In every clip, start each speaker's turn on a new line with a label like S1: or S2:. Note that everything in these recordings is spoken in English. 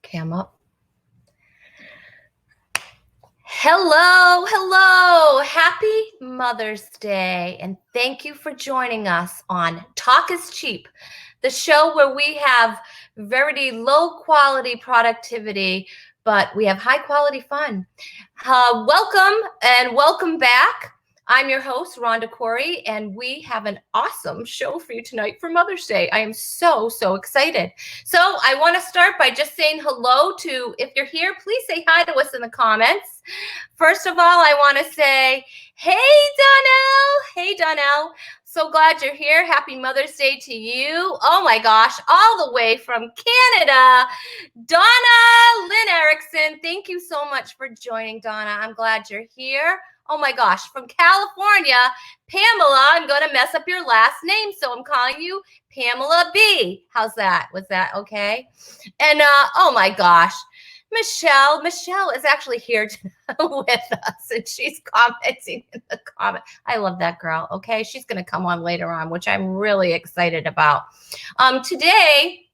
S1: cam up. Hello. Happy Mother's Day. And thank you for joining us on Talk is Cheap, the show where we have very low quality productivity, but we have high quality fun. Welcome back. I'm your host, Rhonda Corey, and we have an awesome show for you tonight for Mother's Day. I am so excited. So I want to start by just saying hello to, if you're here, please say hi to us in the comments. First of all, I want to say, hey, Donnell. Hey, Donnell. So glad you're here. Happy Mother's Day to you. Oh my gosh, all the way from Canada, Donna Lynn Erickson. Thank you so much for joining, Donna. I'm glad you're here. Oh my gosh, from California, Pamela. I'm going to mess up your last name, so I'm calling you Pamela B. How's that? Was that okay? And oh my gosh, Michelle is actually here with us, and she's commenting in the comment. I love that girl. Okay, she's going to come on later on, which I'm really excited about. Today,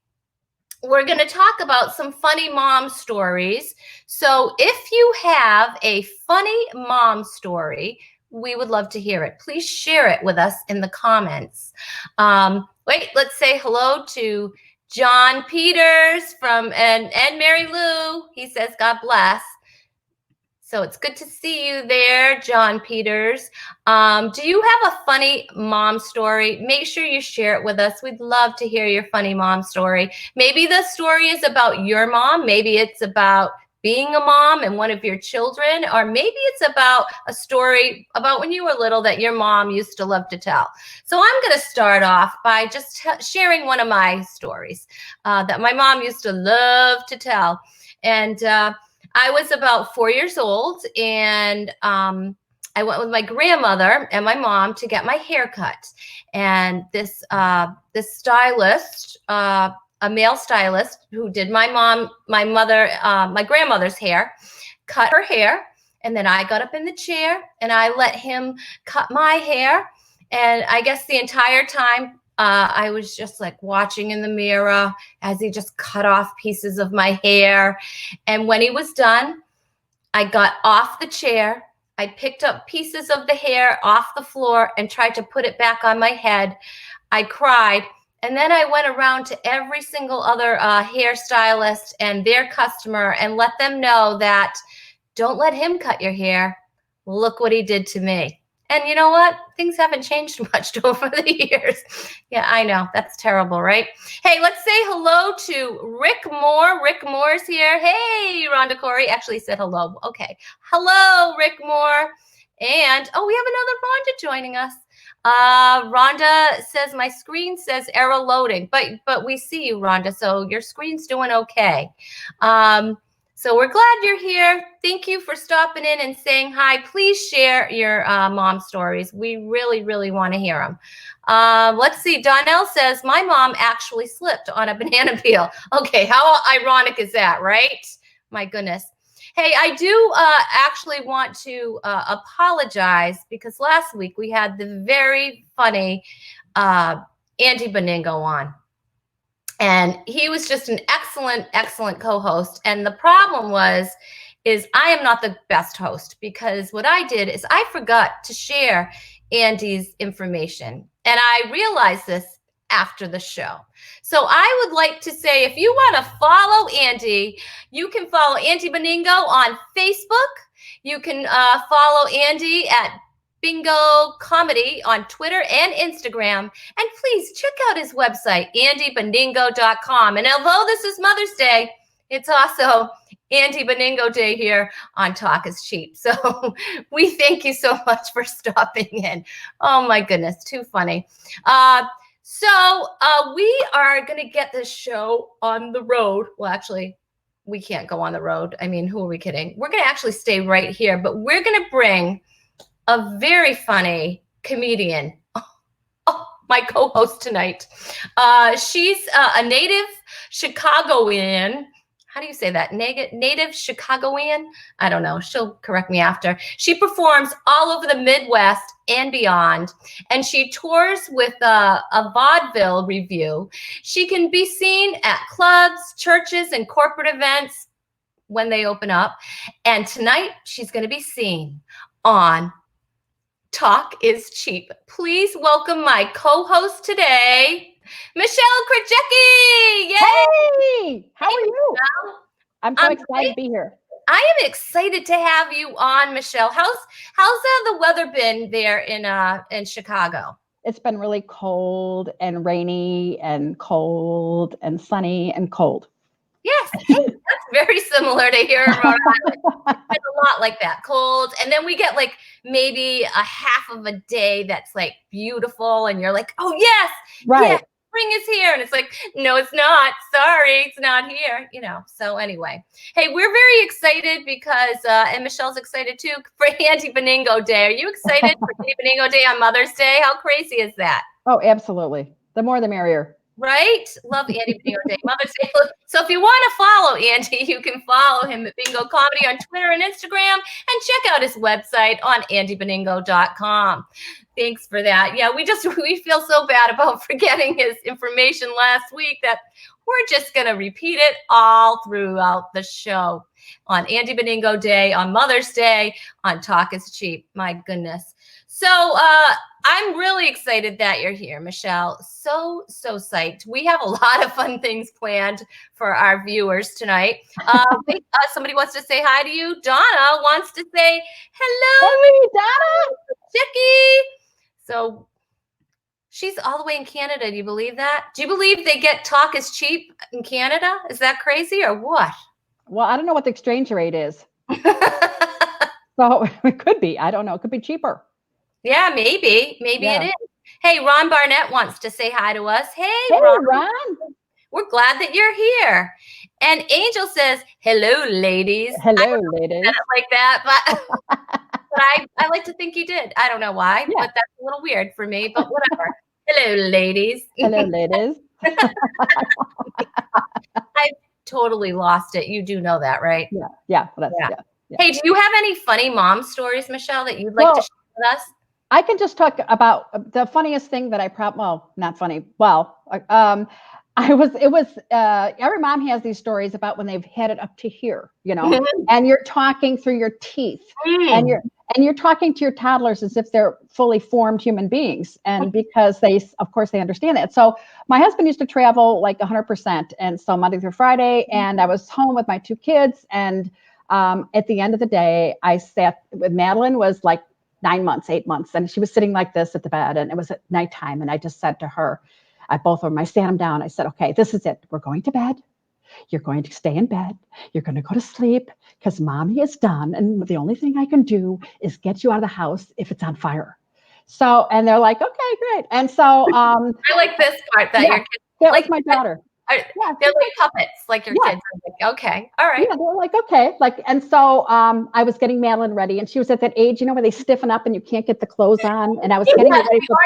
S1: we're going to talk about some funny mom stories. So if you have a funny mom story, we would love to hear it. Please share it with us in the comments. Wait, let's say hello to John Peters and Mary Lou. He says, God bless. So it's good to see you there, John Peters. Do you have a funny mom story? Make sure you share it with us. We'd love to hear your funny mom story. Maybe the story is about your mom. Maybe it's about being a mom and one of your children, or maybe it's about a story about when you were little that your mom used to love to tell. So I'm going to start off by just sharing one of my stories that my mom used to love to tell. And I was about 4 years old, and I went with my grandmother and my mom to get my hair cut. And this stylist, a male stylist who did my grandmother's hair, cut her hair. And then I got up in the chair and I let him cut my hair. And I guess the entire time I was just like watching in the mirror as he just cut off pieces of my hair. And when he was done, I got off the chair. I picked up pieces of the hair off the floor and tried to put it back on my head. I cried. And then I went around to every single other hairstylist and their customer and let them know that don't let him cut your hair. Look what he did to me. And you know what? Things haven't changed much over the years. Yeah, I know. That's terrible, right? Hey, let's say hello to Rick Moore. Rick Moore's here. Hey, Rhonda Corey actually said hello. Okay. Hello, Rick Moore. And, oh, we have another Rhonda joining us. Rhonda says, my screen says error loading, but we see you, Rhonda, so your screen's doing okay. So we're glad you're here. Thank you for stopping in and saying hi. Please share your mom stories. We really want to hear them. Let's see. Donnell says, my mom actually slipped on a banana peel. Okay, how ironic is that, right? My goodness. Hey, I do actually want to apologize because last week we had the very funny Andy Beningo on. And he was just an excellent co-host. And the problem is I am not the best host because what I did is I forgot to share Andy's information. And I realized this after the show. So I would like to say, if you want to follow Andy, you can follow Andy Beningo on Facebook. You can follow Andy at Bingo Comedy on Twitter and Instagram. And please check out his website, andybeningo.com. And although this is Mother's Day, it's also Andy Beningo Day here on Talk is Cheap. So we thank you so much for stopping in. Oh my goodness, too funny. So we are going to get this show on the road. Well, actually, we can't go on the road. I mean, who are we kidding? We're going to actually stay right here, but we're going to bring a very funny comedian. Oh, my co-host tonight. She's a native Chicagoan. how do you say that? Native Chicagoan? I don't know. She'll correct me after. She performs all over the Midwest and beyond, and she tours with a vaudeville review. She can be seen at clubs, churches, and corporate events when they open up. And tonight, she's going to be seen on Talk is Cheap. Please welcome my co-host today, Michele Krajecki. Yay!
S2: Hey, how are you?
S1: Michelle.
S2: I'm so excited to be here.
S1: I am excited to have you on, Michelle. How's the weather been there in Chicago?
S2: It's been really cold and rainy and cold and sunny and cold.
S1: Yes, hey, that's very similar to here in Rhode Island. It's a lot like that, cold, and then we get like maybe a half of a day that's like beautiful, and you're like, oh yes,
S2: right,
S1: yes, spring is here, and it's like, no, it's not. Sorry, it's not here. So anyway, hey, we're very excited because, and Michelle's excited too for Auntie Benigno Day. Are you excited for Auntie Benigno Day on Mother's Day? How crazy is that?
S2: Oh, absolutely. The more, the merrier.
S1: Right? Love Auntie Benigno Day. Mother's Day. So if you want to follow Auntie, you can follow him at Bingo Comedy on Twitter and Instagram, and check out his website on auntybenigno.com. Thanks for that. Yeah, we feel so bad about forgetting his information last week that we're just going to repeat it all throughout the show on Auntie Benigno Day, on Mother's Day, on Talk is Cheap. My goodness. So I'm really excited that you're here, Michelle. So psyched. We have a lot of fun things planned for our viewers tonight. Somebody wants to say hi to you. Donna wants to say hello.
S2: Hey, Donna.
S1: Jackie. So she's all the way in Canada. Do you believe that? Do you believe they get Talk is Cheap in Canada? Is that crazy or what?
S2: Well, I don't know what the exchange rate is. So it could be. I don't know. It could be cheaper.
S1: Yeah, maybe
S2: Yeah.
S1: it is. Hey, Ron Barnett wants to say hi to us. Hey,
S2: Ron.
S1: We're glad that you're here. And Angel says, hello, ladies.
S2: Hello, ladies.
S1: I don't like that, but I like to think you did. I don't know why, but that's a little weird for me, but whatever. Hello, ladies.
S2: Hello, ladies.
S1: I totally lost it. You do know that, right?
S2: Yeah.
S1: Hey, do you have any funny mom stories, Michelle, that you'd like to share with us?
S2: I can just talk about the funniest thing that not funny. Well, every mom has these stories about when they've had it up to here, and you're talking through your teeth, and you're talking to your toddlers as if they're fully formed human beings, and because of course they understand that. So my husband used to travel like 100%, and so Monday through Friday, and I was home with my two kids, and at the end of the day, I sat with Madeline was like 8 months. And she was sitting like this at the bed, and it was at nighttime. And I just said to her, I sat him down. I said, okay, this is it. We're going to bed. You're going to stay in bed. You're going to go to sleep because mommy is done. And the only thing I can do is get you out of the house if it's on fire. So, and they're like, okay, great. And so,
S1: I like this part that your kids,
S2: that was my daughter.
S1: They're like puppets, like your kids. I'm like, okay, all right.
S2: Yeah, they're like, okay. And so I was getting Madeline ready, and she was at that age, where they stiffen up and you can't get the clothes on. And I was getting ready for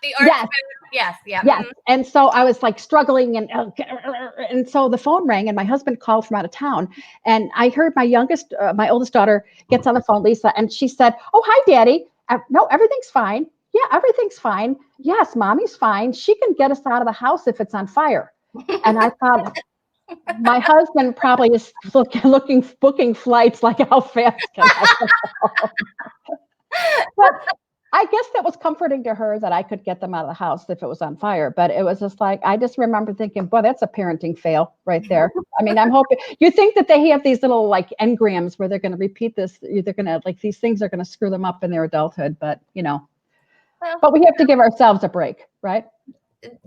S1: the arch back. Yes.
S2: Mm-hmm. And so I was like struggling, and so the phone rang, and my husband called from out of town, and I heard my oldest daughter gets on the phone, Lisa, and she said, "Oh, hi, Daddy. No, everything's fine. Yeah, everything's fine. Yes, mommy's fine. She can get us out of the house if it's on fire." And I thought, my husband probably is booking flights, like how fast can I go? But I guess that was comforting to her that I could get them out of the house if it was on fire. But it was just like, I just remember thinking, boy, that's a parenting fail right there. I mean, I'm hoping you think that they have these little like engrams where they're going to repeat this. They're going to like these things are going to screw them up in their adulthood. But but we have to give ourselves a break, right?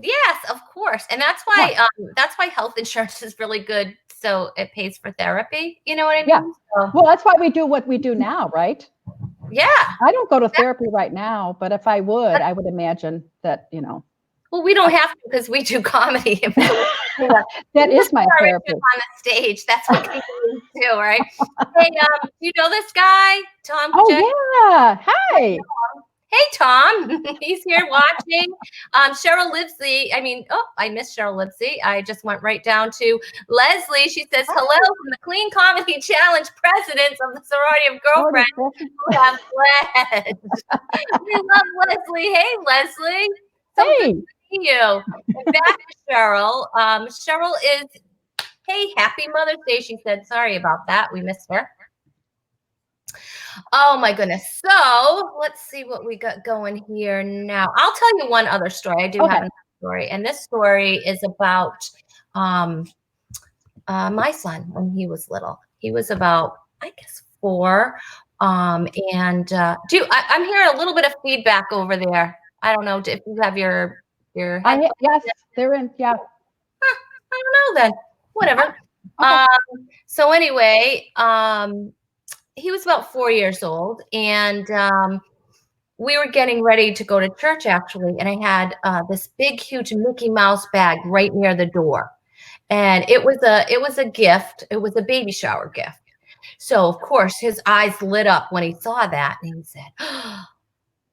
S1: Yes, of course. And that's why health insurance is really good. So it pays for therapy. You know what I mean?
S2: Yeah.
S1: So,
S2: well, that's why we do what we do now, right?
S1: Yeah.
S2: I don't go to therapy right now, but if I would, I would imagine that,
S1: Well, we don't have to because we do comedy.
S2: That is my therapy.
S1: On the stage. That's what we do, right? Hey, you know this guy, Tom?
S2: Oh, yeah. Hi.
S1: Hey, Tom. He's here watching. Cheryl Livesey. I missed Cheryl Livesey. I just went right down to Leslie. She says, hello from the Clean Comedy Challenge presidents of the Sorority of Girlfriends who have pledged. We love Leslie. Hey, Leslie. So good to see you. And back to Cheryl. Cheryl is, hey, happy Mother's Day, she said. Sorry about that. We missed her. Oh my goodness. So let's see what we got going here now. I'll tell you one other story. I do have another story. And this story is about my son when he was little. He was about, I guess, 4. I'm hearing a little bit of feedback over there. I don't know if you have your
S2: yes, they're in. Yeah.
S1: I don't know then. Whatever.
S2: Okay.
S1: So anyway, he was about 4 years old, and we were getting ready to go to church, actually, and I had this big, huge Mickey Mouse bag right near the door, and it was a gift. It was a baby shower gift. So of course his eyes lit up when he saw that, and he said, oh,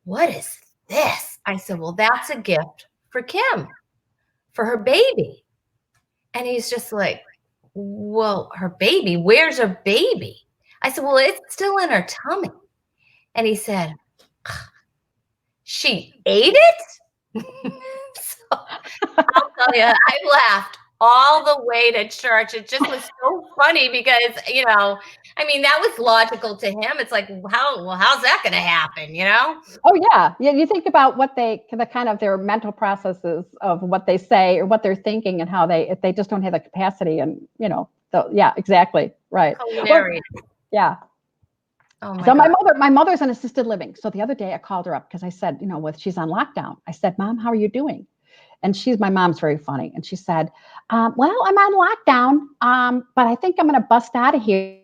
S1: "What is this?" I said, "Well, that's a gift for Kim, for her baby." And he's just like, "Well, her baby? Where's her baby?" I said, "Well, it's still in her tummy." And he said, "She ate it?" So I'll tell you, I laughed all the way to church. It just was so funny because, that was logical to him. It's like, how's that going to happen,
S2: Oh yeah. You think about what the kind of their mental processes of what they say or what they're thinking and how if they just don't have the capacity and, so yeah, exactly. Right. Well, yeah.
S1: Oh
S2: so my mother's in assisted living. So the other day I called her up because I said, she's on lockdown. I said, "Mom, how are you doing?" And my mom's very funny. And she said, "Well, I'm on lockdown, but I think I'm going to bust out of here."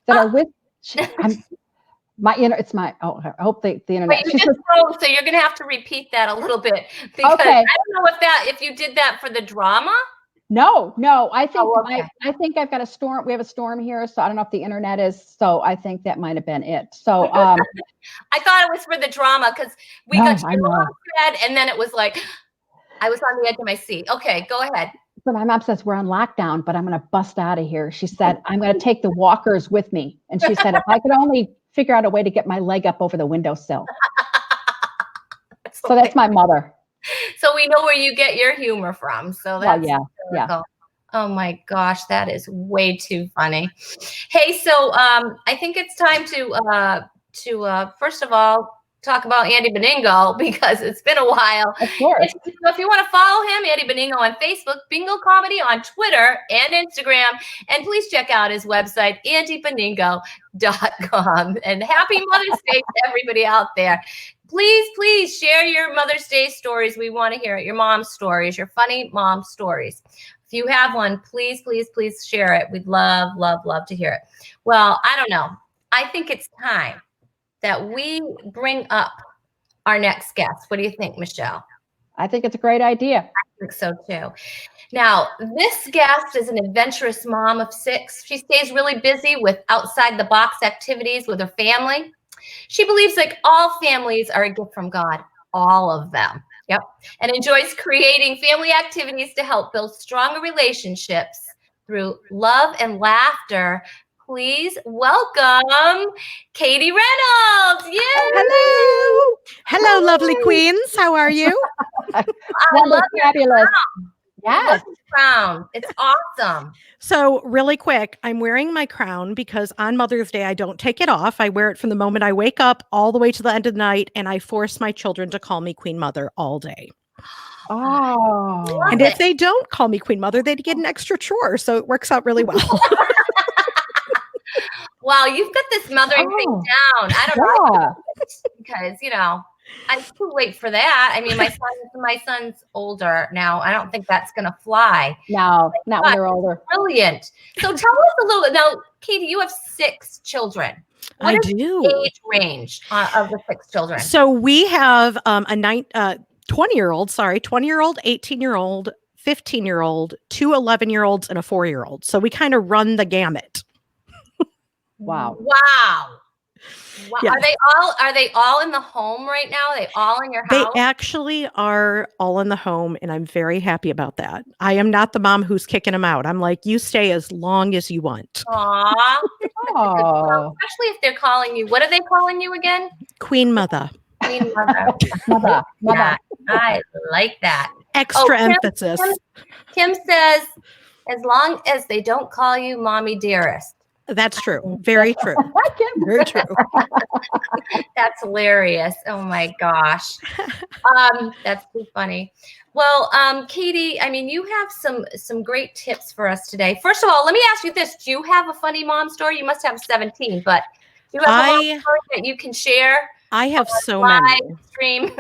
S2: That are with, it's my, I hope the internet.
S1: So you're going to have to repeat that a little bit because I don't know if you did that for the drama.
S2: No, I think I think I've got a storm. We have a storm here, so I don't know if the internet is. So I think that might have been it. So
S1: I thought it was for the drama because we got to your mom's bed, and then it was like I was on the edge of my seat. Okay, go ahead.
S2: So my mom says we're on lockdown, but I'm going to bust out of here. She said I'm going to take the walkers with me, and she said if I could only figure out a way to get my leg up over the windowsill. So that's my mother.
S1: So we know where you get your humor from. So that's
S2: yeah.
S1: Oh my gosh, that is way too funny. Hey, so I think it's time to first of all talk about Andy Beningo because it's been a while.
S2: Of course.
S1: If you want to follow him, Andy Beningo on Facebook, Bingo Comedy on Twitter and Instagram, and please check out his website, andybeningo.com. And happy Mother's Day to everybody out there. Please share your Mother's Day stories. We want to hear it. Your mom stories, your funny mom stories. If you have one, please share it. We'd love to hear it. Well, I don't know. I think it's time that we bring up our next guest. What do you think, Michelle?
S2: I think it's a great idea.
S1: I think so too. Now, this guest is an adventurous mom of 6. She stays really busy with outside the box activities with her family. She believes like all families are a gift from God, all of them. Yep. And enjoys creating family activities to help build stronger relationships through love and laughter. Please welcome Katie Reynolds.
S3: Yay! Hello, lovely queens. How are you?
S1: I love
S2: fabulous.
S1: Yes. Crown. It's awesome.
S3: So really quick, I'm wearing my crown because on Mother's Day, I don't take it off. I wear it from the moment I wake up all the way to the end of the night, and I force my children to call me Queen Mother all day.
S2: Oh.
S3: And if they don't call me Queen Mother, they get an extra chore. So it works out really well.
S1: Wow, you've got this mothering thing down. I don't know. Because, I'm too late for that. I mean, my son's older now. I don't think that's going to fly.
S2: No, not when they're older.
S1: Brilliant. So tell us a little bit. Now, Katie, you have 6 children. What is the age range of the 6 children?
S3: So we have a 20-year-old, 18-year-old, 15-year-old, 2 11-year-olds, and a 4-year-old. So we kind of run the gamut.
S2: Wow.
S1: Wow.
S3: Yes.
S1: Are they all in the home right now? Are they all in your
S3: They
S1: house?
S3: actually are all in the home, and I'm very happy about that. I am not the mom who's kicking them out. I'm like, you stay as long as you want.
S1: Aw.
S2: Oh,
S1: Especially if they're calling you. What are they calling you again?
S3: Queen mother.
S1: Queen Mother.
S2: mother.
S1: Yeah, I like that.
S3: Extra
S1: Kim,
S3: emphasis.
S1: Kim says, as long as they don't call you mommy dearest.
S3: That's true. Very true. Very true.
S1: That's hilarious. Oh my gosh. That's too funny. Well, Katie, I mean, you have some great tips for us today. First of all, let me ask you this. Do you have a funny mom story? You must have 17, but do you have a mom story that you can share?
S3: I have so
S1: Live
S3: many.
S1: stream.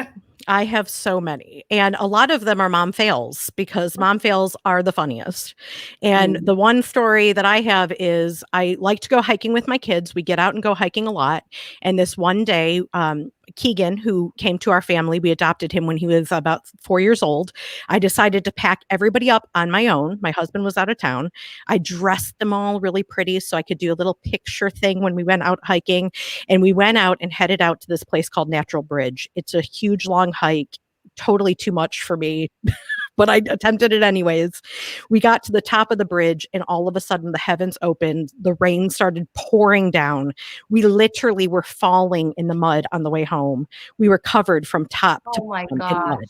S3: I have so many. And a lot of them are mom fails because mom fails are the funniest. And the one story that I have is I like to go hiking with my kids. We get out and go hiking a lot. And this one day, Keegan, who came to our family, we adopted him when he was about 4 years old. I decided to pack everybody up on my own. My husband was out of town. I dressed them all really pretty so I could do a little picture thing when we went out hiking. And we went out and headed out to this place called Natural Bridge. It's a huge, long hike, totally too much for me, but I attempted it anyways. We got to the top of the bridge and all of a sudden the heavens opened. The rain started pouring down. We literally were falling in the mud on the way home. We were covered from top to
S1: Oh my
S3: bottom in mud.
S1: gosh.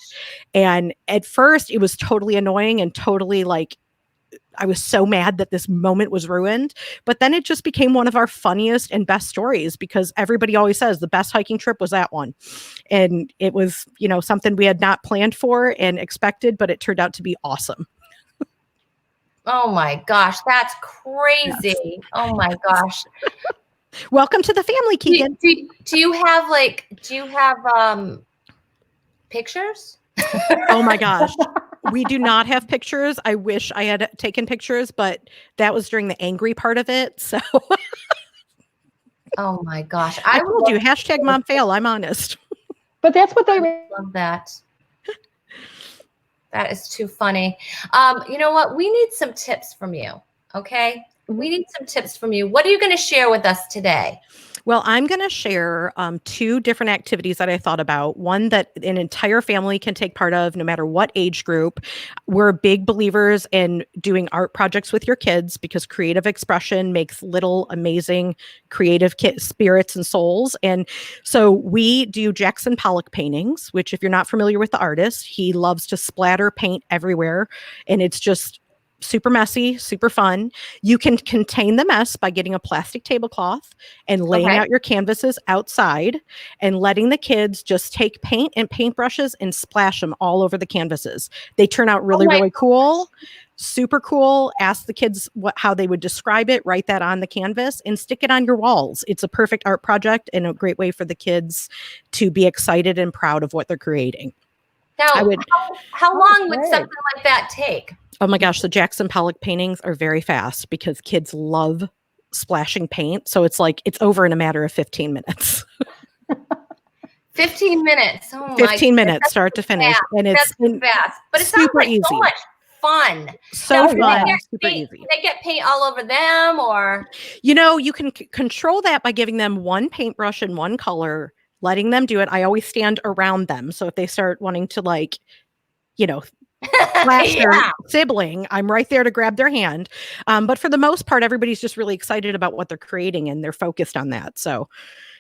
S3: And at first it was totally annoying and totally like, I was so mad that this moment was ruined, but then it just became one of our funniest and best stories because everybody always says the best hiking trip was that one. And it was, something we had not planned for and expected, but it turned out to be awesome.
S1: Oh my gosh, that's crazy.
S3: Yes.
S1: Oh my gosh.
S3: Welcome to the family, Keegan.
S1: Do you have pictures?
S3: Oh my gosh. We do not have pictures. I wish I had taken pictures, but that was during the angry part of it. So
S1: Oh my gosh.
S3: I told you, hashtag mom fail. I'm honest.
S2: But that's what they
S1: love that. That is too funny. You know what? We need some tips from you. Okay. We need some tips from you. What are you going to share with us today?
S3: Well, I'm going to share 2 different activities that I thought about. One that an entire family can take part of, no matter what age group. We're big believers in doing art projects with your kids because creative expression makes little amazing creative spirits and souls. And so we do Jackson Pollock paintings, which if you're not familiar with the artist, he loves to splatter paint everywhere. And it's just super messy, super fun. You can contain the mess by getting a plastic tablecloth and laying out your canvases outside and letting the kids just take paint and paintbrushes and splash them all over the canvases. They turn out really, really cool, super cool. Ask the kids how they would describe it, write that on the canvas and stick it on your walls. It's a perfect art project and a great way for the kids to be excited and proud of what they're creating.
S1: Now, how long would something like that take?
S3: Oh my gosh, the Jackson Pollock paintings are very fast because kids love splashing paint. So it's over in a matter of 15 minutes.
S1: 15 minutes. Oh my
S3: 15 minutes start to finish.
S1: Fast.
S3: And it's
S1: fast. But it sounds like so much fun.
S3: So fun, super easy.
S1: Do they get paint all over them or?
S3: You can control that by giving them one paintbrush and one color, letting them do it. I always stand around them. So if they start wanting to flash their sibling, I'm right there to grab their hand. But for the most part, everybody's just really excited about what they're creating and they're focused on that. So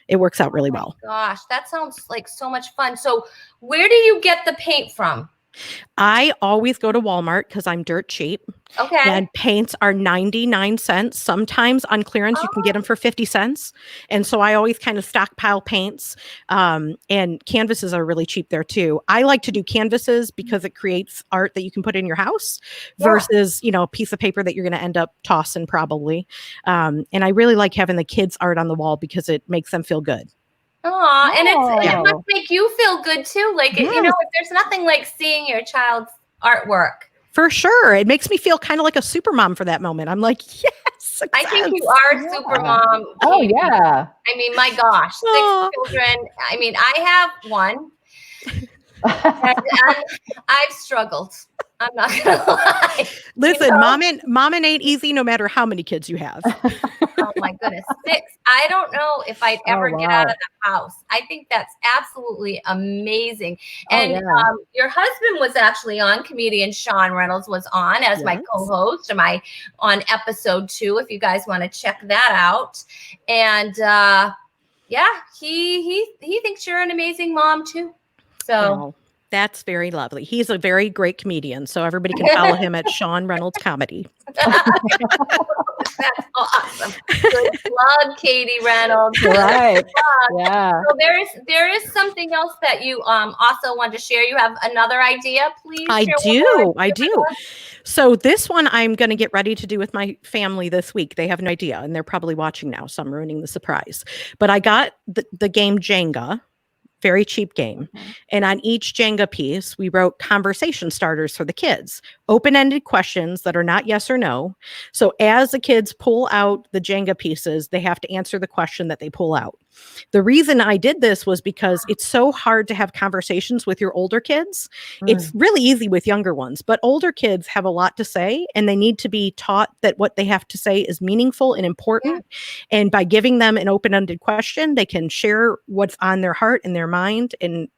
S3: it works out really well.
S1: Gosh, that sounds like so much fun. So where do you get the paint from?
S3: I always go to Walmart because I'm dirt cheap.
S1: Okay.
S3: And paints are 99 cents. Sometimes on clearance, you can get them for 50 cents. And so I always kind of stockpile paints. And canvases are really cheap there too. I like to do canvases because it creates art that you can put in your house versus, a piece of paper that you're going to end up tossing probably. And I really like having the kids' art on the wall because it makes them feel good.
S1: Aw, and it must make you feel good too. Like, there's nothing like seeing your child's artwork.
S3: For sure. It makes me feel kind of like a super mom for that moment. I'm like, yes. Success.
S1: I think you are super mom.
S2: Oh, yeah.
S1: I mean, my gosh, 6 children. I mean, I have one. And I've struggled. I'm not gonna lie.
S3: Listen, mom and ain't easy no matter how many kids you have.
S1: Oh my goodness, 6. I don't know if I'd ever get out of the house. I think that's absolutely amazing. And your husband was actually on. Comedian Sean Reynolds was on as my co-host. Am I on episode 2? If you guys want to check that out. And he thinks you're an amazing mom too. So.
S3: Well, that's very lovely. He's a very great comedian, so everybody can follow him at Sean Reynolds Comedy.
S1: That's awesome. Good plug, Katie Reynolds.
S2: Right. Yeah.
S1: So there is something else that you also want to share. You have another idea, please?
S3: I do. So this one I'm going to get ready to do with my family this week. They have no idea, and they're probably watching now, so I'm ruining the surprise. But I got the game Jenga. Very cheap game. And on each Jenga piece, we wrote conversation starters for the kids, open-ended questions that are not yes or no. So as the kids pull out the Jenga pieces, they have to answer the question that they pull out. The reason I did this was because it's so hard to have conversations with your older kids. It's really easy with younger ones, but older kids have a lot to say, and they need to be taught that what they have to say is meaningful and important. And by giving them an open-ended question, they can share what's on their heart and their mind and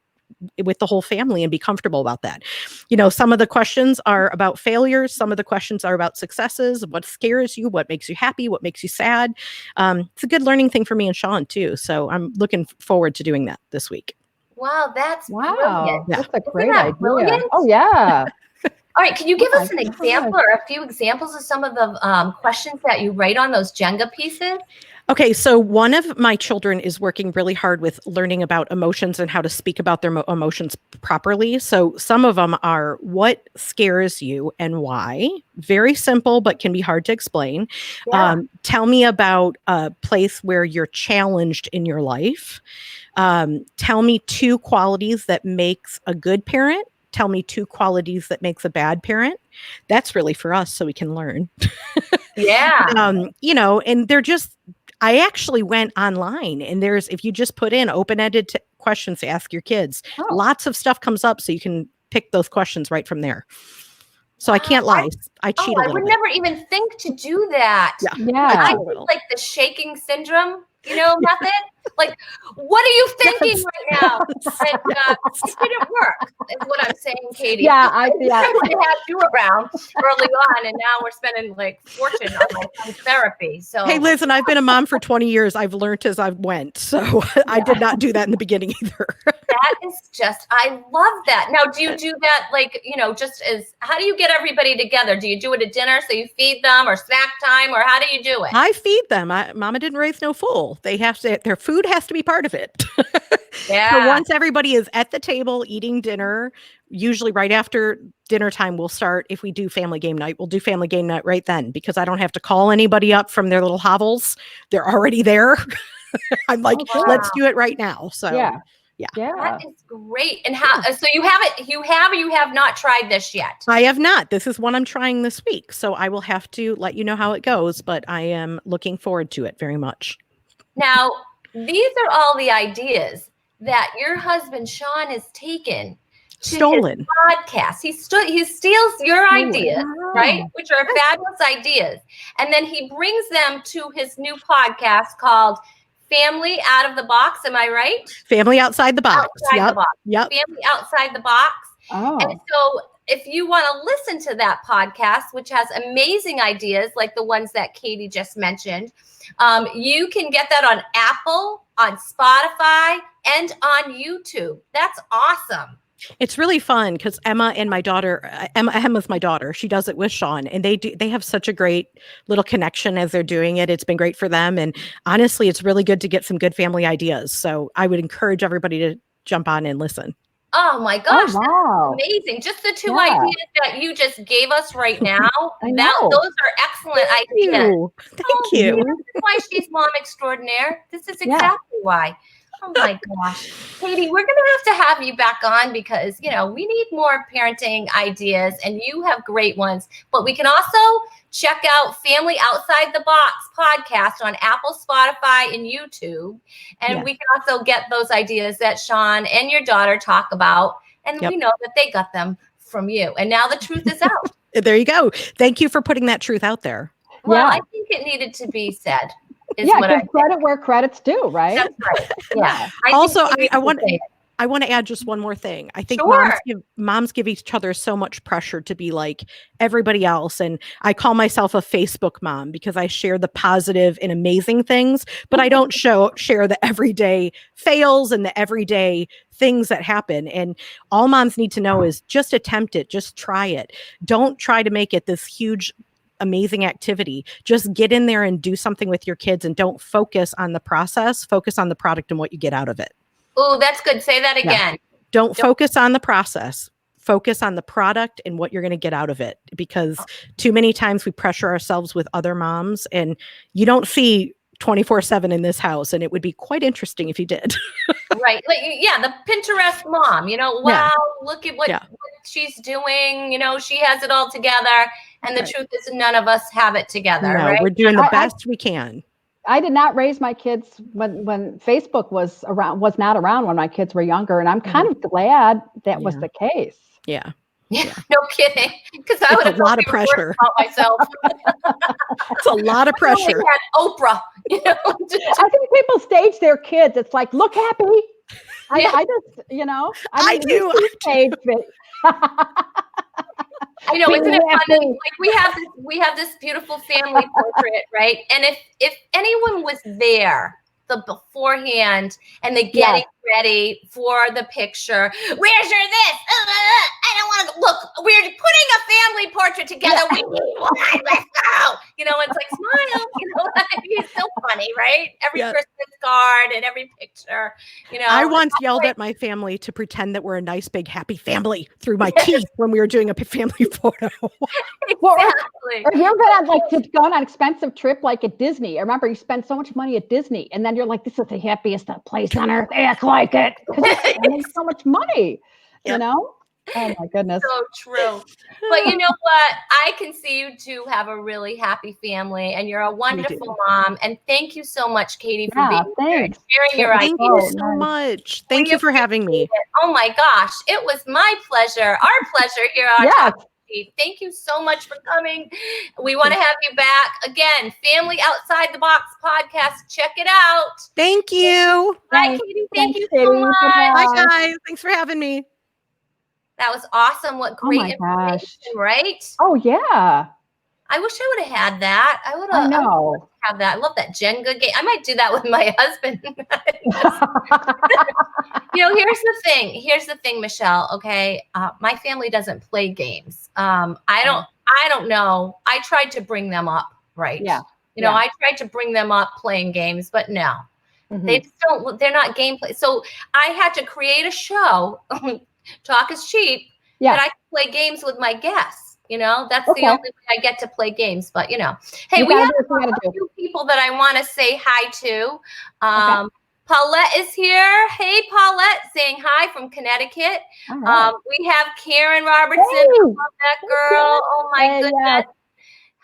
S3: with the whole family and be comfortable about that. You know, some of the questions are about failures. Some of the questions are about successes. What scares you? What makes you happy? What makes you sad? It's a good learning thing for me and Sean too. So I'm looking forward to doing that this week.
S1: Wow, that's brilliant.
S2: That's a great idea.
S1: Brilliant?
S2: Oh yeah.
S1: All right, can you give us an example or a few examples of some of the questions that you write on those Jenga pieces?
S3: Okay, so one of my children is working really hard with learning about emotions and how to speak about their emotions properly. So some of them are, what scares you and why? Very simple, but can be hard to explain. Tell me about a place where you're challenged in your life. Tell me 2 qualities that makes a good parent. Tell me 2 qualities that makes a bad parent. That's really for us so we can learn. You know, and they're just, I actually went online and if you just put in open-ended questions to ask your kids, lots of stuff comes up so you can pick those questions right from there. So I can't lie. I cheat a little bit.
S1: I would never even think to do that. I think like the shaking syndrome, method. Like, what are you thinking right now? And it didn't work, is what I'm saying, Katie.
S2: I
S1: had you around early on, and now we're spending like fortune on my son's therapy. So
S3: hey, listen, I've been a mom for 20 years. I've learned as I went. So I did not do that in the beginning either.
S1: That is just, I love that. Now, do you do that how do you get everybody together? Do you do it at dinner so you feed them, or snack time, or how do you do it?
S3: I feed them. Mama didn't raise no fool. Their food has to be part of it. So once everybody is at the table eating dinner, usually right after dinner time, we'll start. If we do family game night, we'll do family game night right then, because I don't have to call anybody up from their little hovels. They're already there. I'm like, let's do it right now. So yeah.
S1: That is great. And how, so you have not tried this yet?
S3: I have not. This is one I'm trying this week. So I will have to let you know how it goes, but I am looking forward to it very much.
S1: Now, these are all the ideas that your husband, Sean, has taken to
S3: stolen
S1: his podcast. He steals your ideas, right? Which are fabulous ideas. And then he brings them to his new podcast called Family Out of the Box. Am I right?
S3: Family Outside the Box.
S1: Yep. Family Outside the Box.
S2: Oh.
S1: And so if you want to listen to that podcast, which has amazing ideas like the ones that Katie just mentioned, you can get that on Apple, on Spotify, and on YouTube. That's awesome.
S3: It's really fun because Emma's my daughter. She does it with Sean, and they have such a great little connection as they're doing it. It's been great for them. And honestly, it's really good to get some good family ideas. So I would encourage everybody to jump on and listen.
S1: Oh my gosh,
S2: wow.
S1: That's amazing. Just the 2 ideas that you just gave us right now. Those are excellent ideas.
S3: Thank you.
S1: This is why she's mom extraordinaire. This is exactly why. Oh my gosh. Katie, we're going to have you back on because, we need more parenting ideas and you have great ones. But we can also check out Family Outside the Box podcast on Apple, Spotify, and YouTube. And we can also get those ideas that Sean and your daughter talk about. And we know that they got them from you. And now the truth is out.
S3: There you go. Thank you for putting that truth out there.
S1: Well,
S2: Yeah.
S1: I think it needed to be said.
S2: Yeah, give credit where credit's due, right?
S1: That's right. Yeah.
S3: Also, I want to add just one more thing. I think moms give each other so much pressure to be like everybody else. And I call myself a Facebook mom because I share the positive and amazing things, but I don't share the everyday fails and the everyday things that happen. And all moms need to know is just attempt it. Just try it. Don't try to make it this huge amazing activity. Just get in there and do something with your kids and don't focus on the process. Focus on the product and what you get out of it.
S1: Oh, that's good. Say that again.
S3: Don't focus on the process. Focus on the product and what you're going to get out of it. Because too many times we pressure ourselves with other moms and you don't see 24/7 in this house. And it would be quite interesting if you did.
S1: Right. Like, yeah. The Pinterest mom, wow, look at what she's doing. She has it all together. And the truth is none of us have it together.
S3: No,
S1: right?
S3: We're doing the best we can.
S2: I did not raise my kids when Facebook was not around when my kids were younger. And I'm kind of glad that was the case.
S3: Yeah.
S1: No kidding. Because I would have
S3: a lot of pressure
S1: about myself.
S3: It's a lot of pressure.
S1: Oprah.
S2: I think people stage their kids. It's like, look happy. I just,
S3: I do.
S2: Stage it.
S1: I know, isn't it funny? Like we have this beautiful family portrait, right? And if anyone was there the beforehand and the getting ready for the picture, where's your this? I don't want to look. We're putting a family portrait together. We need one. Let's go. It's like smile. It's so funny, right? Every Christmas card and every picture.
S3: I once yelled at my family to pretend that we're a nice, big, happy family through my teeth when we were doing a family photo.
S1: Exactly.
S2: Or you're gonna to go on an expensive trip like at Disney. I remember you spend so much money at Disney, and then you're like, "This is the happiest place on earth." Act like it because you're spending so much money. Oh my goodness.
S1: So true. But you know what? I can see you two have a really happy family and you're a wonderful mom. And thank you so much, Katie, for being here and sharing your ideas.
S3: Thank you so much. Thank you for having me.
S1: Oh my gosh. It was my pleasure. Our pleasure here on Talk. Thank you so much for coming. We want to have you back again. Family Outside the Box podcast. Check it out.
S3: Thank you.
S1: Bye, Katie. Thank you so much.
S3: Bye, guys. Thanks for having me.
S1: That was awesome. What great information, right?
S2: Oh, yeah.
S1: I wish I would have had that. I would have have that. I love that Jenga game. I might do that with my husband. Here's the thing, Michelle. Okay. My family doesn't play games. I don't know. I tried to bring them up, right? Yeah. I tried to bring them up playing games, but no. Mm-hmm. They're not gameplay. So I had to create a show. Talk is cheap. That I can play games with my guests. That's the only way I get to play games. But hey, we have a few people that I want to say hi to. Paulette is here. Hey, Paulette, saying hi from Connecticut. Right. We have Karen Robertson. Hey. I love that girl. Oh my goodness. Yes.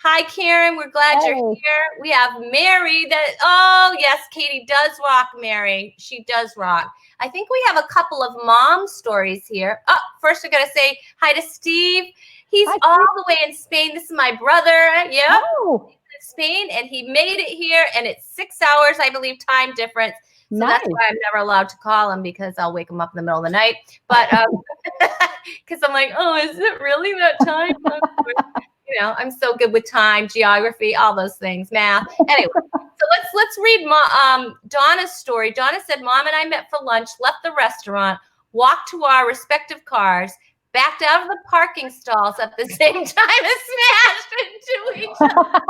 S1: Hi, Karen. We're glad you're here. We have Mary. Yes, Katie does rock, Mary. She does rock. I think we have a couple of mom stories here. First I got to say hi to Steve. He's all the way in Spain. This is my brother. Yeah. Oh. He's in Spain, and he made it here, and it's 6 hours, I believe, time difference. So that's why I'm never allowed to call him because I'll wake him up in the middle of the night. But because I'm like, is it really that time? I'm so good with time, geography, all those things, math. Anyway, so let's read Donna's story. Donna said, Mom and I met for lunch, left the restaurant, walked to our respective cars, backed out of the parking stalls at the same time and smashed into each other.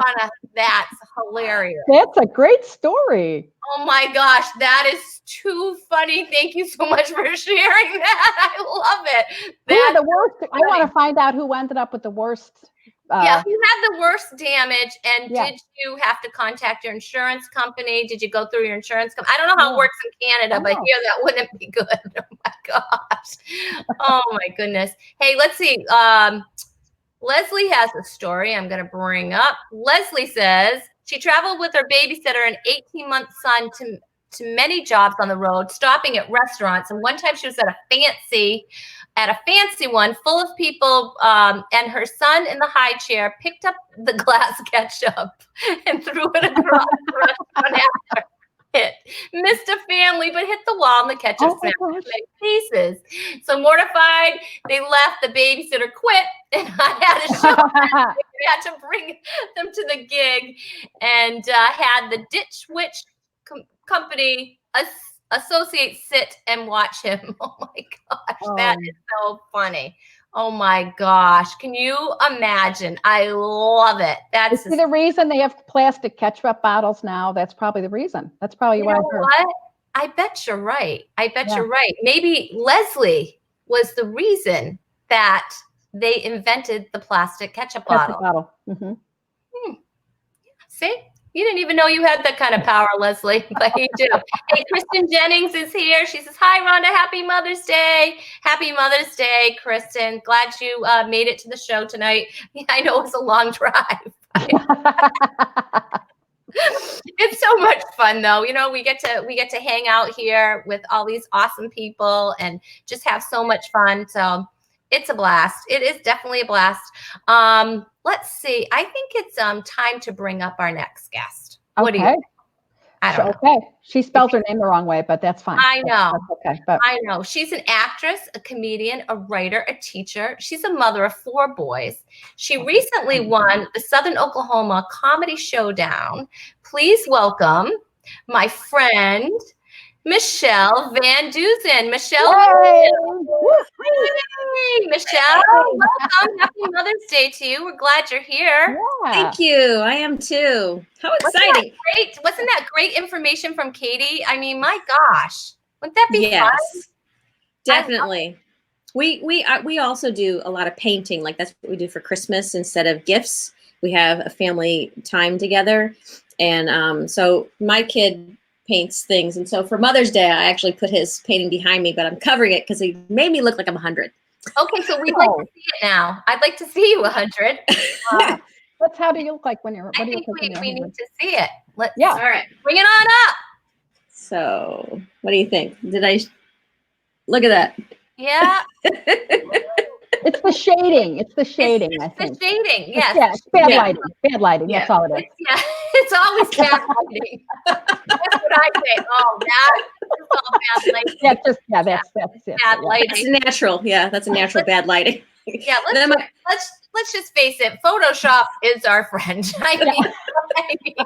S1: Donna, that's hilarious.
S2: That's a great story.
S1: Oh my gosh, that is too funny. Thank you so much for sharing that. I love it.
S2: The worst. I want to find out who ended up with the worst.
S1: Who had the worst damage, and did you have to contact your insurance company? Did you go through your insurance company? I don't know how it works in Canada, but here that wouldn't be good. Oh my gosh. Oh my goodness. Hey, let's see. Leslie has a story I'm going to bring up. Leslie says she traveled with her babysitter and 18-month son to to many jobs on the road, stopping at restaurants. And one time she was at a fancy one full of people, and her son in the high chair picked up the glass ketchup and threw it across the restaurant after it. Missed a family, but hit the wall and the ketchup snapped into pieces. So mortified, they left. The babysitter quit, and I had to show them. We had to bring them to the gig, and had the Ditch Witch company associate sit and watch him. Oh my gosh, that is so funny. Oh my gosh, can you imagine? I love it. That's
S2: the reason they have plastic ketchup bottles now. That's probably the reason. That's probably why.
S1: What? I bet you're right. You're right. Maybe Leslie was the reason that they invented the plastic ketchup bottle.
S2: Mm-hmm.
S1: See? You didn't even know you had that kind of power, Leslie, but you do. Hey, Kristen Jennings is here. She says, hi, Rhonda. Happy Mother's Day. Happy Mother's Day, Kristen. Glad you made it to the show tonight. I know it was a long drive. It's so much fun, though. You know, we get to hang out here with all these awesome people and just have so much fun. So it's a blast. It is definitely a blast. Let's see. I think it's time to bring up our next guest. What do you think? I don't know.
S2: Okay. She spells her name the wrong way, but that's fine.
S1: I know.
S2: That's okay. But
S1: I know. She's an actress, a comedian, a writer, a teacher. She's a mother of 4 boys. She recently won the Southern Oklahoma Comedy Showdown. Please welcome my friend, Michele VanDusen. Michele. Hey, Michelle. Welcome. Happy Mother's Day to you. We're glad you're here.
S4: Yeah. Thank you. I am too. How exciting.
S1: Wasn't that great information from Katie? I mean, my gosh. Wouldn't that be fun?
S4: Definitely. We also do a lot of painting. Like that's what we do for Christmas instead of gifts. We have a family time together. And so my kid paints things. And so for Mother's Day, I actually put his painting behind me, but I'm covering it because he made me look like I'm 100.
S1: Okay, so we'd like to see it now. I'd like to see you 100.
S2: How do you look like when you're?
S1: I think we need to see it. All
S4: right,
S1: bring it on up.
S4: So, what do you think? Did I look at that?
S1: Yeah.
S2: It's the shading. It's the shading. I think.
S1: The shading. Yes.
S2: Yeah. It's bad lighting. Bad lighting. Yeah. That's all it is.
S1: It's always bad lighting. That's what I say. Oh, that's all bad lighting.
S2: That's
S1: bad lighting.
S4: That's natural. Yeah, that's a natural bad lighting.
S1: Yeah. Let's just face it. Photoshop is our friend. I mean,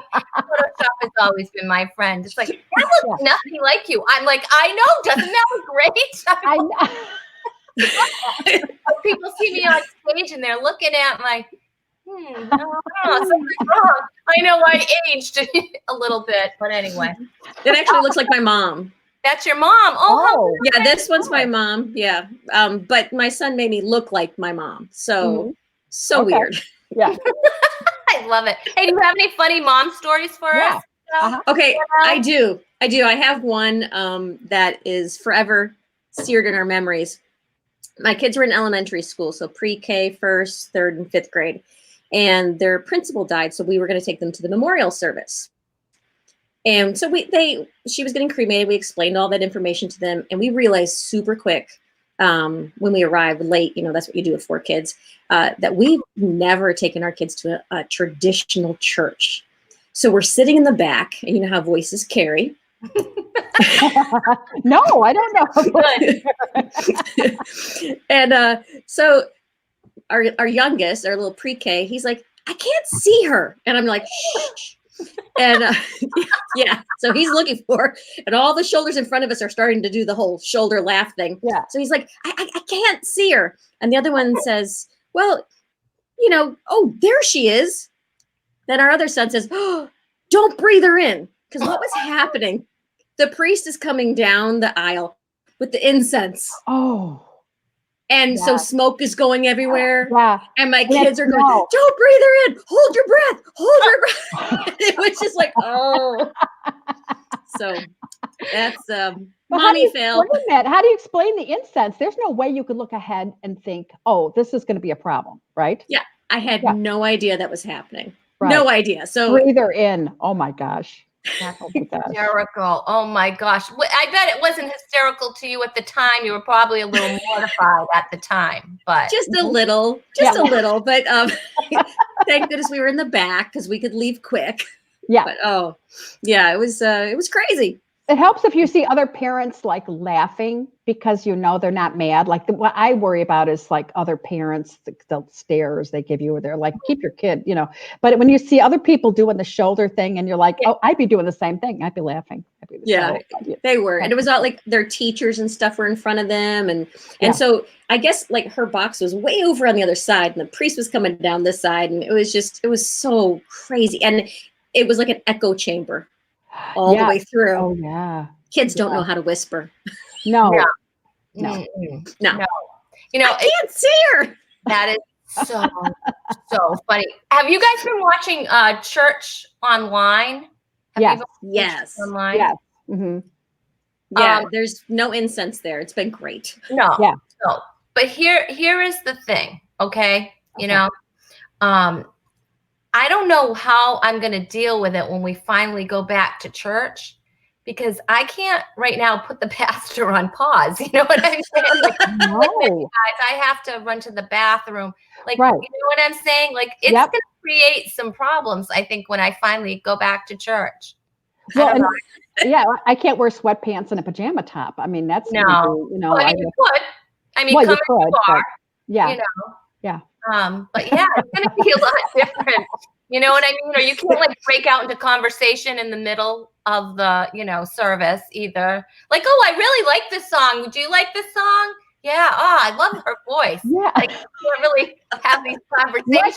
S1: Photoshop has always been my friend. It's like that looks nothing like you. I'm like, I know. Doesn't that look great?
S2: I know.
S1: People see me on stage and they're looking at my something's wrong. I know I aged a little bit, but anyway.
S4: It actually looks like my mom.
S1: That's your mom. Oh,
S4: yeah, this one's my mom. Yeah. But my son made me look like my mom. So weird.
S2: Yeah.
S1: I love it. Hey, do you have any funny mom stories for us?
S4: Okay, I do. I have one that is forever seared in our memories. My kids were in elementary school, so pre-K, 1st, 3rd, and 5th grade. And their principal died, so we were going to take them to the memorial service. And so she was getting cremated. We explained all that information to them, and we realized super quick when we arrived late, that's what you do with 4 kids, that we've never taken our kids to a traditional church. So we're sitting in the back, and you know how voices carry.
S2: No, I don't know.
S4: And so our youngest, our little pre-K, he's like, I can't see her. And I'm like, shh. And so he's looking for her, and all the shoulders in front of us are starting to do the whole shoulder laugh thing.
S2: Yeah.
S4: So he's like, I can't see her. And the other one says, well, oh, there she is. Then our other son says, oh, don't breathe her in. Because what was happening? The priest is coming down the aisle with the incense.
S2: Oh.
S4: And so smoke is going everywhere.
S2: Yeah.
S4: And my kids are going, don't breathe her in. Hold your breath. Hold your breath. It was just like, oh. So that's mommy fail.
S2: How do you explain the incense? There's no way you could look ahead and think, oh, this is going to be a problem, right?
S4: Yeah. I had no idea that was happening.
S2: Right.
S4: No idea. So
S2: breathe her in. Oh my gosh.
S1: That's
S2: Oh my gosh.
S1: hysterical. Oh my gosh. I bet it wasn't hysterical to you at the time. You were probably a little mortified at the time, but
S4: Just a little, but thank goodness we were in the back because we could leave quick.
S2: Yeah.
S4: But it was crazy.
S2: It helps if you see other parents like laughing because they're not mad. Like what I worry about is like other parents, the stares they give you, where they're like, keep your kid, But when you see other people doing the shoulder thing and you're like, oh, I'd be doing the same thing. I'd be laughing.
S4: They were. And it was all like their teachers and stuff were in front of them. And so I guess like her box was way over on the other side and the priest was coming down this side. And it was so crazy. And it was like an echo chamber all the way through.
S2: Oh yeah.
S4: Kids don't know how to whisper.
S2: No.
S1: no.
S4: I can't see her.
S1: That is so funny. Have you guys been watching church online?
S4: Yes.
S1: Online?
S2: Yes. Mm-hmm.
S4: Yeah, there's no incense there. It's been great.
S1: No.
S2: Yeah.
S1: So, but here is the thing, okay? I don't know how I'm going to deal with it when we finally go back to church, because I can't right now put the pastor on pause. You know what I'm saying? Like, guys, I have to run to the bathroom. Like, you know what I'm saying? Like, it's going to create some problems, I think, when I finally go back to church.
S2: Well, I can't wear sweatpants and a pajama top. I mean, that's
S1: no.
S2: Well,
S1: I mean, you could. I mean,
S2: well,
S1: come
S2: you could,
S1: as you are.
S2: Yeah.
S1: Yeah. But yeah, it's going to be a lot different. You know what I mean? Or you can't like break out into conversation in the middle of the, service either. Like, oh, I really like this song. Do you like this song? Yeah. Oh, I love her voice.
S2: Yeah.
S1: Like, you can't really have these conversations.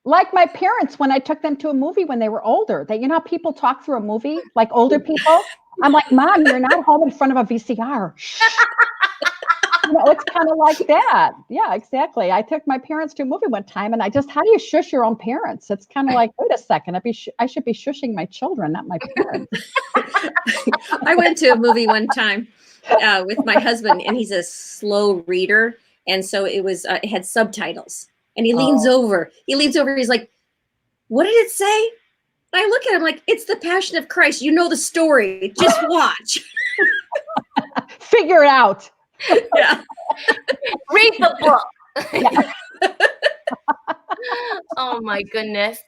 S2: Like my parents, when I took them to a movie when they were older, how people talk through a movie, like older people. I'm like, Mom, you're not home in front of a VCR. It's kind of like that. Yeah, exactly. I took my parents to a movie one time, and how do you shush your own parents? It's kind of like, wait a second, I should be shushing my children, not my parents.
S4: I went to a movie one time with my husband, and he's a slow reader, and so it had subtitles. And he leans over. He's like, "What did it say?" And I look at him like, "It's the Passion of Christ. You know the story. Just watch.
S2: Figure it out."
S4: Yeah.
S1: Read the book. Oh my goodness.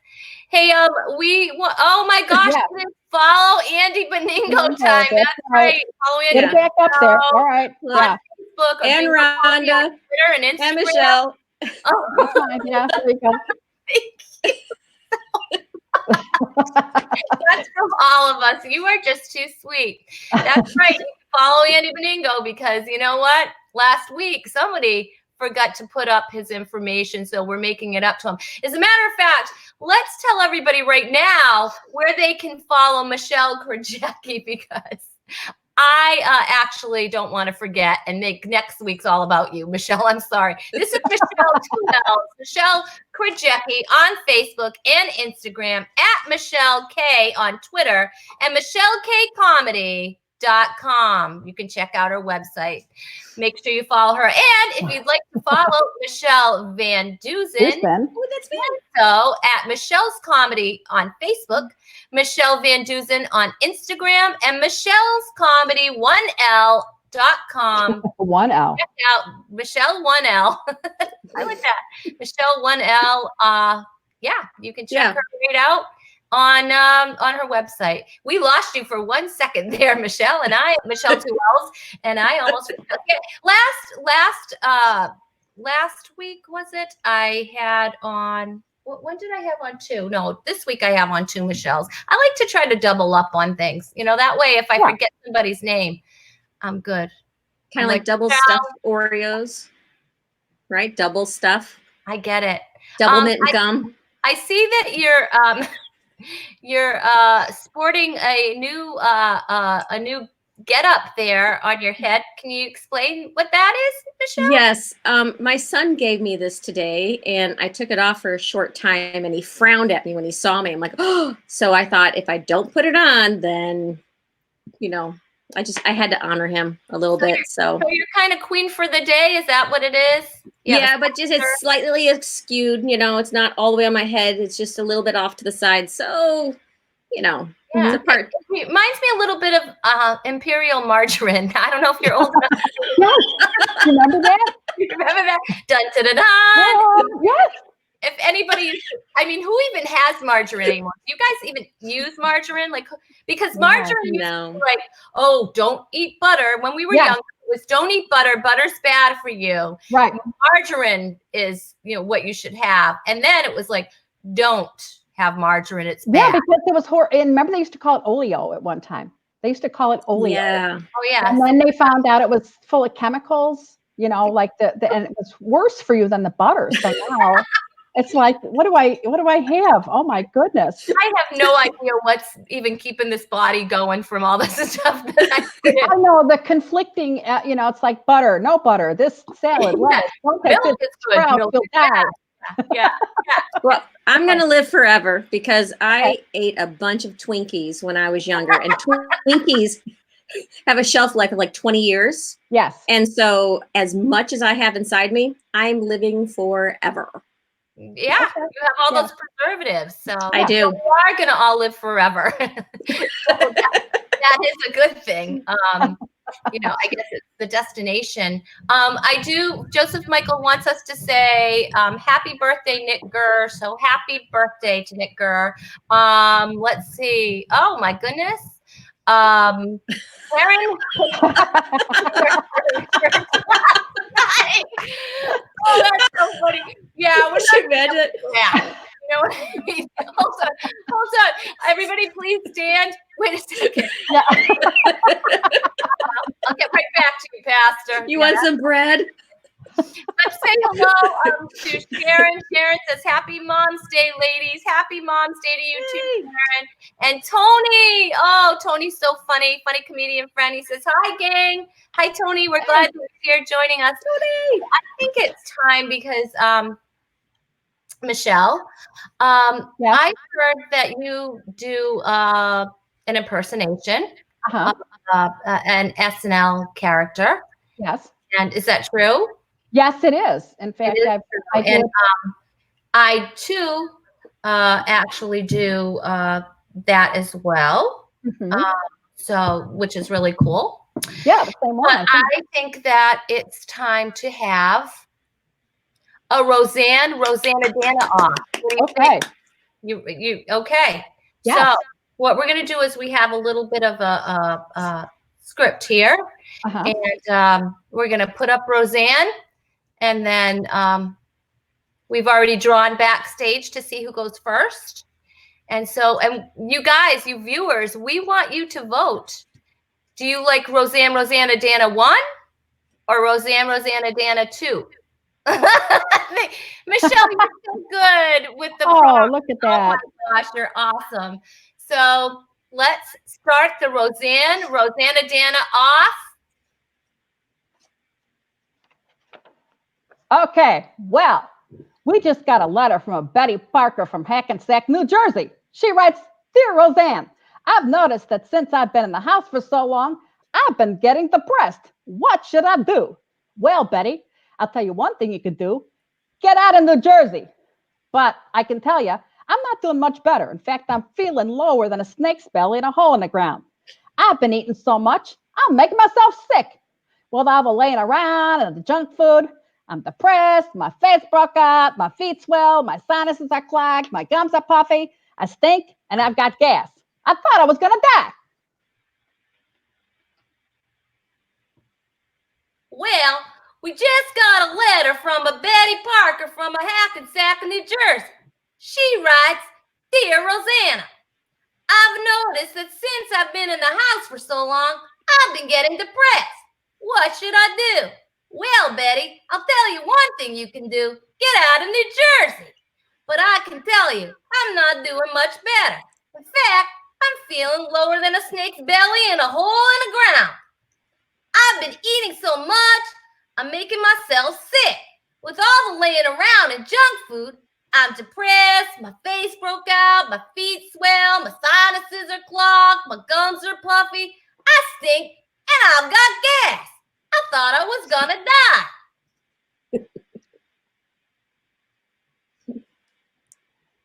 S1: Hey, oh my gosh, we didn't follow Andy Beningo time. That's right. Follow Andy.
S2: Get it back up there. All right.
S1: On Facebook,
S4: and Rhonda,
S1: on Twitter and Instagram.
S4: And Michelle.
S2: Yeah, there we go.
S1: That's from all of us. You are just too sweet. That's right. You can follow Andy Beningo, because you know what? Last week, somebody forgot to put up his information, so we're making it up to him. As a matter of fact, let's tell everybody right now where they can follow Michele Krajecki, because I actually don't want to forget and make next week's all about you. Michelle, I'm sorry. This is Michele Krajecki on Facebook and Instagram, at Michelle K on Twitter, and MichelleKComedy.com. You can check out her website. Make sure you follow her. And if you'd like to follow Michele VanDusen, so at Michelle's Comedy on Facebook, Michele VanDusen on Instagram, and Michelle's Comedy 1L.com.
S2: 1L.
S1: Check out Michelle 1L. I like that. Michelle 1L. You can check her right out on her website. We lost you for 1 second there, Michelle, and Michelle 2 L's, and I almost forgot. Last week, was it? I had on. When did I have on 2? No, this week I have on 2 Michelles. I like to try to double up on things. That way, if I forget somebody's name, I'm good.
S4: Kind of like double stuffed Oreos, right? Double stuff.
S1: I get it.
S4: Double mint gum.
S1: I see that you're sporting a new get up there on your head. Can you explain what that is, Michelle?
S4: Yes. My son gave me this today, and I took it off for a short time, and he frowned at me when he saw me. I'm like, oh. So I thought, if I don't put it on, then, I had to honor him a little bit. So
S1: you're kind of queen for the day. Is that what it is?
S4: Yeah, but just it's slightly skewed. It's not all the way on my head. It's just a little bit off to the side. So,
S1: Yeah.
S4: It's a part.
S1: It reminds me a little bit of Imperial margarine. I don't know if you're old enough.
S2: Yes. Remember that?
S1: Remember that? Dun, dun, dun, dun.
S2: Yes.
S1: If anybody, I mean, who even has margarine anymore? Do you guys even use margarine? Like, because margarine used to be like, oh, don't eat butter. When we were young, it was don't eat butter. Butter's bad for you.
S2: Right.
S1: Margarine is, what you should have. And then it was like, don't have margarine. It's bad.
S2: Yeah, because it was and remember they used to call it oleo at one time. They used to call it oleo.
S4: Yeah.
S1: Oh yeah.
S2: And then they found out it was full of chemicals, like and it was worse for you than the butter. So now it's like, what do I have? Oh my goodness.
S1: I have no idea what's even keeping this body going from all this stuff that
S2: I know the conflicting, it's like butter, no butter, this salad, lettuce, don't take
S1: milk
S2: this
S1: is good.
S2: sprout,
S1: Milk
S2: you'll die.
S1: Yeah.
S4: Well, I'm going to live forever because I ate a bunch of Twinkies when I was younger, and Twinkies have a shelf life of like 20 years.
S2: Yes.
S4: And so as much as I have inside me, I'm living forever.
S1: Yeah, you have all those preservatives. So
S4: I do.
S1: So we are going to all live forever. So that is a good thing. I guess it's the destination. Joseph Michael wants us to say happy birthday, Nick Gurr. So happy birthday to Nick Gurr. Let's see. Oh my goodness. Karen. Oh, that's so funny. Yeah, we're
S4: should imagine.
S1: Yeah. You know what I mean? Hold on. Everybody please stand. Wait a second.
S2: Yeah.
S1: I'll get right back to you, Pastor.
S4: You want some bread?
S1: Let's say hello to Sharon. Sharon says, happy Mom's Day, ladies. Happy Mom's Day to you too, Sharon. And Tony. Oh, Tony's so funny. Funny comedian friend. He says, hi, gang. Hi, Tony. We're glad you're here joining us. Tony. I think it's time because Michelle, I heard that you do an impersonation of an SNL character.
S2: Yes.
S1: And is that true?
S2: Yes, it is. In fact,
S1: I too actually do that as well. So, which is really cool.
S2: Yeah, the same one.
S1: But I think that it's time to have a Rosannrosannadannaoff.
S2: Okay.
S1: You okay?
S2: Yes.
S1: So what we're gonna do is we have a little bit of a script here, and we're gonna put up Roseanne, and then we've already drawn backstage to see who goes first. And you guys, you viewers, we want you to vote. Do you like Rosannrosannadanna 1 or Rosannrosannadanna 2? Michelle, you're so good with the
S2: prompts. Look at that.
S1: Oh my gosh, you're awesome. So let's start the Rosannrosannadannaoff.
S2: Okay, well, we just got a letter from a Betty Parker from Hackensack, New Jersey. She writes, Dear Roseanne, I've noticed that since I've been in the house for so long, I've been getting depressed. What should I do? Well, Betty, I'll tell you one thing you could do. Get out of New Jersey. But I can tell you, I'm not doing much better. In fact, I'm feeling lower than a snake's belly in a hole in the ground. I've been eating so much, I'm making myself sick. With all the laying around and the junk food, I'm depressed, my face broke out, my feet swell, my sinuses are clogged, my gums are puffy, I stink, and I've got gas. I thought I was going to die.
S1: Well, we just got a letter from a Betty Parker from a Hackensack, New Jersey. She writes, Dear Rosanna, I've noticed that since I've been in the house for so long, I've been getting depressed. What should I do? Well, Betty, I'll tell you one thing you can do. Get out of New Jersey. But I can tell you, I'm not doing much better. In fact, I'm feeling lower than a snake's belly in a hole in the ground. I've been eating so much, I'm making myself sick. With all the laying around and junk food, I'm depressed, my face broke out, my feet swell, my sinuses are clogged, my gums are puffy, I stink, and I've got gas. I thought I was gonna die.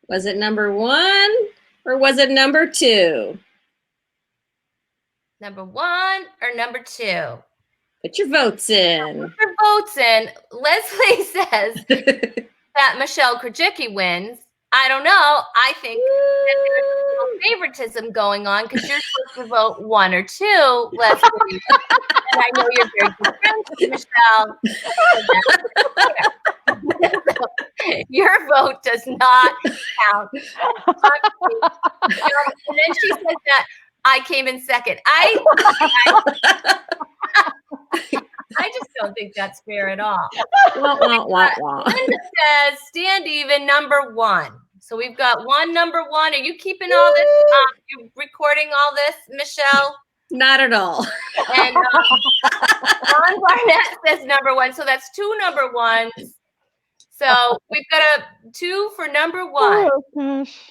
S4: Was it number 1 or was it number 2?
S1: Number 1 or number 2?
S4: Put your votes in.
S1: Put your votes in. Leslie says that Michele Krajecki wins. I don't know. I think that there's a little favoritism going on because you're supposed to vote 1 or 2, Leslie. And I know you're very good friends with Michelle. So your vote does not count. And then she says that I came in second. I just don't think that's fair at all. Linda says stand even, number 1. So we've got 1, number 1. Are you keeping all this? You recording all this, Michelle?
S4: Not at all.
S1: And Ron Barnett says number 1. So that's 2 number 1s. So we've got a 2 for number 1.
S2: Oh, gosh.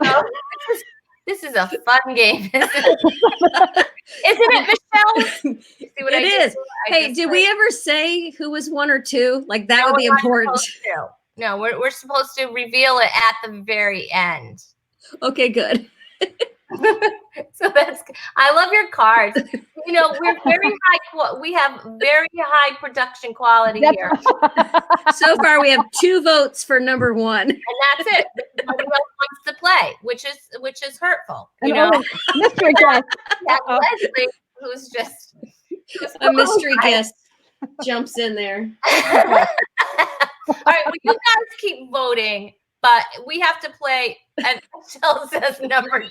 S1: So this is a fun game, isn't it, Michelle? See what
S4: It is. Hey, did we ever say who was 1 or 2? Like that would be important.
S1: No, we're supposed to reveal it at the very end.
S4: Okay, good.
S1: So I love your cards. You know, we're very high. We have very high production quality here.
S4: So far, we have 2 votes for number 1,
S1: and that's it. Nobody else wants to play, which is hurtful. You know,
S2: mystery guest.
S1: Leslie, who's just
S4: a mystery guest, jumps in there.
S1: All right, well, you guys keep voting. But we have to play, and Michelle says number 2.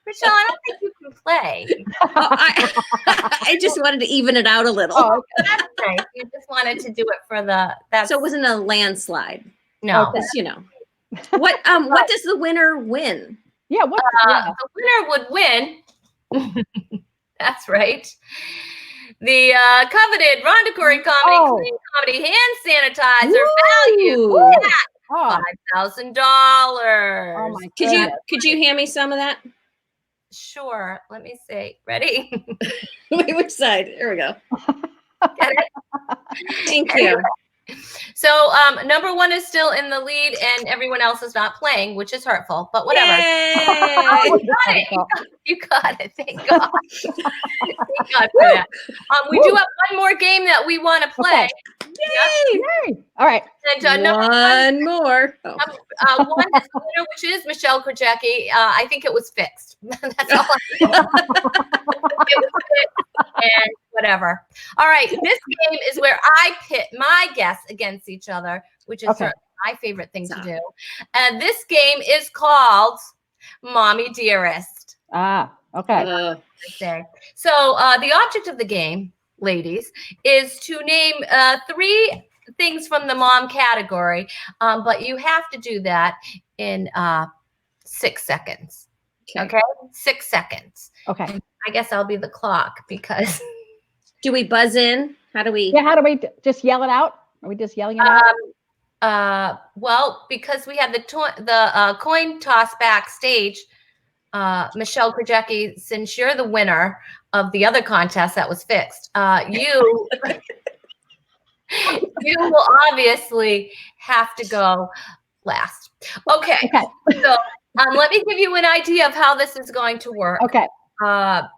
S1: Michelle, I don't think you can play.
S4: I just wanted to even it out a little.
S1: Oh, that's nice. You just wanted to do it for
S4: so it wasn't a landslide.
S1: No.
S4: Because, you know. What does the winner win?
S2: Yeah,
S1: the winner would win. That's right. The coveted Rhonda Corey clean comedy hand sanitizer value. Yeah. $5,000.
S2: Oh my God.
S4: Could you hand me some of that?
S1: Sure. Let me see. Ready?
S4: Wait, which side? There we go.
S1: Get it?
S4: Thank you.
S1: So number 1 is still in the lead, and everyone else is not playing, which is hurtful. But whatever. Oh, you got it. Thank God. Thank God for that. We do have one more game that we want to play.
S2: Okay. Yay! All right.
S1: And
S4: one more.
S1: One is the winner, which is Michele Krajecki. I think it was fixed. That's all I know. It was fixed and whatever. All right. This game is where I pit my guests against each other, which is my favorite thing to do. And this game is called Mommy Dearest.
S2: Okay.
S1: So the object of the game, ladies, is to name 3 things from the mom category, but you have to do that in 6 seconds. Okay? 6 seconds.
S2: Okay.
S1: I guess I'll be the clock because.
S4: Do we buzz in? How do we?
S2: Yeah. How do we just yell it out? Are we just yelling it out?
S1: Well, because we had the coin toss backstage. Michele Krajecki, since you're the winner of the other contest that was fixed, you will obviously have to go last. Okay. So let me give you an idea of how this is going to work.
S2: Okay.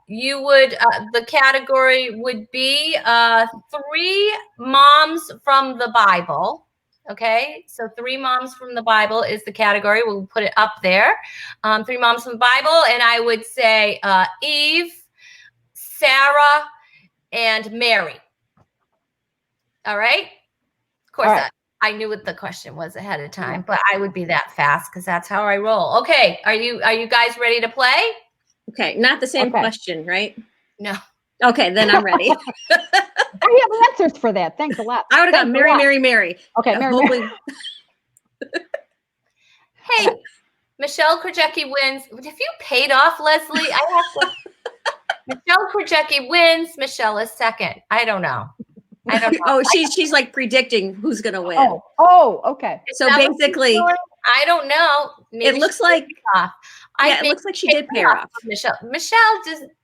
S1: You would the category would be 3 moms from the Bible. Okay, so 3 moms from the Bible is the category. We'll put it up there. 3 moms from the Bible, and I would say Eve, Sarah, and Mary. All right. Of course, I knew what the question was ahead of time, but I would be that fast because that's how I roll. Okay, are you guys ready to play?
S4: Okay, not the same question, right?
S1: No.
S4: Okay, then I'm ready.
S2: I have answers for that. Thanks a lot.
S4: I would have gone Mary.
S2: Okay, Mary.
S1: Hey, Michele Krajecki wins. Have you paid off, Leslie? I have to. Michele Krajecki wins. Michelle is second. I don't know.
S4: Oh, she's like predicting who's gonna win.
S2: Oh, okay.
S4: So basically,
S1: I don't know. Maybe
S4: it looks like
S1: it
S4: looks like she did pay her off.
S1: Michelle,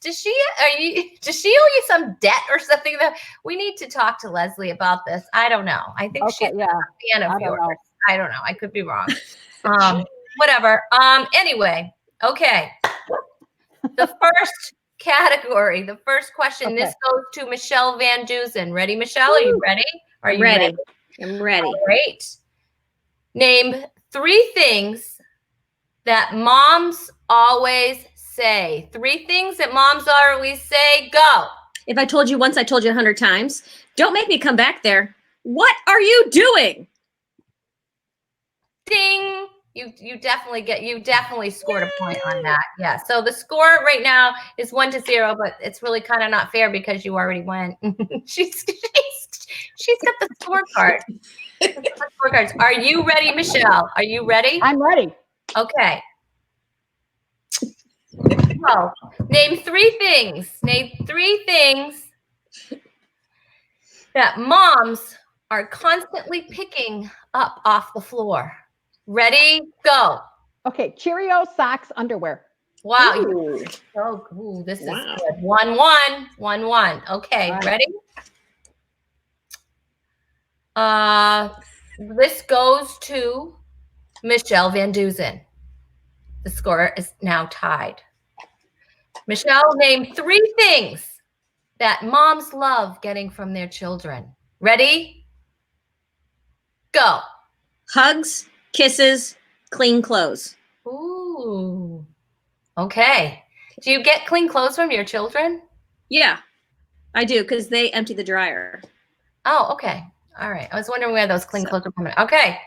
S1: does she owe you some debt or something? That we need to talk to Leslie about this. I don't know. I think she's a fan of yours. I don't know. I could be wrong. Whatever. Anyway, okay. The first category. The first question,
S2: Okay.
S1: this goes to Michele VanDusen. Ready, Michelle? Are you ready? Are you ready?
S4: I'm ready.
S1: All right. Name 3 things that moms always say. 3 things that moms always say. Go.
S4: If I told you once, I told you 100 times. Don't make me come back there. What are you doing?
S1: Ding. You definitely scored a point on that. Yeah. So the score right now is 1-0, but it's really kind of not fair because you already went. she's got the scorecard. Scorecards. Are you ready, Michelle? Are you ready?
S2: I'm ready.
S1: Okay. So, name 3 things. Name 3 things that moms are constantly picking up off the floor. Ready? Go.
S2: Okay, Cheerios, socks, underwear.
S1: Wow.
S4: Ooh.
S1: This is
S4: Wow.
S1: good. 1-1. 1-1. Okay,
S2: All right.
S1: ready? This goes to Michele VanDusen. The score is now tied. Michelle, name 3 things that moms love getting from their children. Ready? Go.
S4: Hugs, kisses, clean clothes.
S1: Ooh. Okay. Do you get clean clothes from your children?
S4: Yeah, I do, because they empty the dryer.
S1: Oh, okay. All right. I was wondering where those clean clothes are coming. Okay.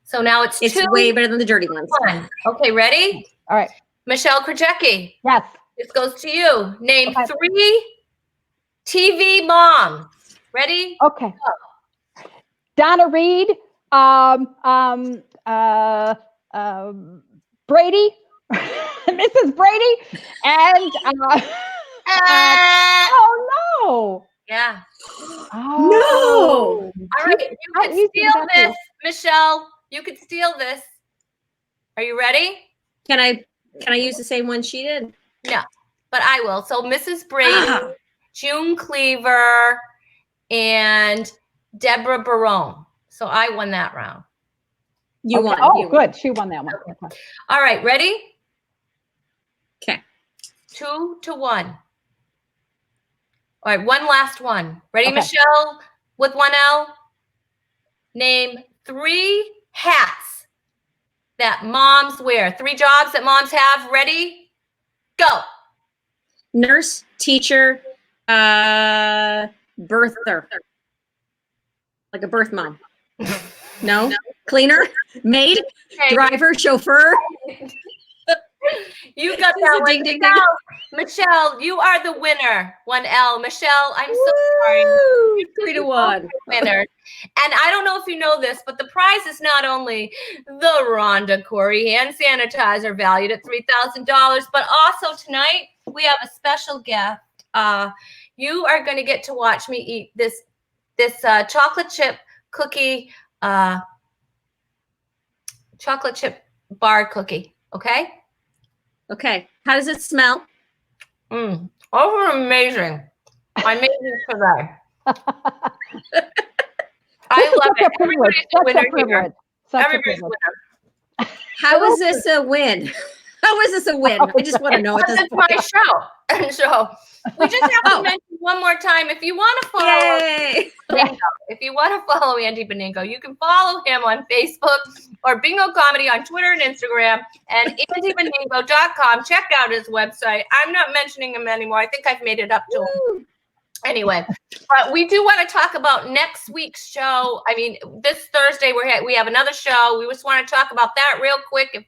S1: So now it's
S4: It's
S1: 2-1.
S4: way better than the dirty ones.
S1: Okay, ready?
S2: All right.
S1: Michele Krajecki,
S2: Yes.
S1: this goes to you. Name
S2: Okay.
S1: 3 TV moms. Ready?
S2: Okay. Donna Reed, Brady, Mrs. Brady, and oh no.
S1: Yeah.
S2: Oh.
S1: All right. You
S2: How
S1: can
S2: easy
S1: steal
S2: would that
S1: this, Michelle. You can steal this. Are you ready?
S4: Can I use the same one she did?
S1: No, but I will. So Mrs. Brady,
S4: Ah.
S1: June Cleaver, and Deborah Barone. So I won that round.
S4: You
S2: Okay.
S4: won.
S2: Oh,
S4: You
S2: good.
S4: won.
S2: She won that one. Okay.
S1: All right, ready?
S4: Okay.
S1: 2-1. All right, one last one. Ready,
S2: Okay.
S1: Michelle, with 1 L? Name 3 hats that moms wear. 3 jobs that moms have. Ready? Go.
S4: Nurse, teacher, birther. Like a birth mom. No? Cleaner, maid,
S1: Okay.
S4: driver, chauffeur.
S1: You got
S4: This is
S1: that
S4: a
S1: one.
S4: ding, ding, ding.
S1: Michelle, you are the winner. 1 L. Michelle, I'm so sorry.
S4: Woo!
S1: You
S4: 3-1.
S1: winners. And I don't know if you know this, but the prize is not only the Rhonda Corey hand sanitizer valued at $3,000, but also tonight we have a special gift. You are going to get to watch me eat this chocolate chip cookie, chocolate chip bar cookie. Okay.
S4: Okay. How does it smell?
S1: Oh, amazing. I made this today. I love
S2: Such
S1: it.
S2: a privilege.
S1: Everybody's a
S2: Such
S1: winner
S2: a privilege.
S1: here.
S2: Such a
S1: Everybody's a
S2: privilege.
S1: winner.
S4: How is this a win? How is this a win? I just want to know at this
S1: It's my
S4: point.
S1: show. So we just have to
S4: Oh.
S1: mention one more time. If you want to follow
S4: Yay!
S1: Bingo, if you want to follow Andy Beningo, you can follow him on Facebook or Bingo Comedy on Twitter and Instagram and andybeningo.com. Check out his website. I'm not mentioning him anymore. I think I've made it up to him. Anyway, but we do want to talk about next week's show. I mean, this Thursday we have another show. We just want to talk about that real quick.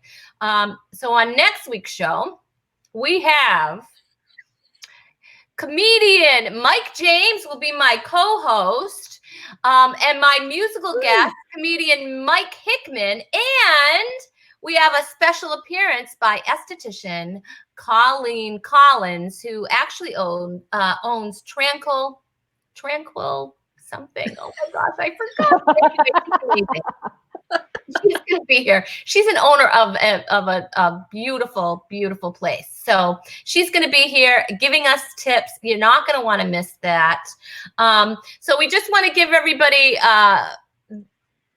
S1: So on next week's show, we have comedian Mike James will be my co-host, and my musical guest, comedian Mike Hickman, and we have a special appearance by esthetician Colleen Collins, who actually owns Tranquil something. Oh my gosh, I forgot. She's going to be here. She's an owner of a beautiful, beautiful place. So she's going to be here giving us tips. You're not going to want to miss that. So we just want to give everybody,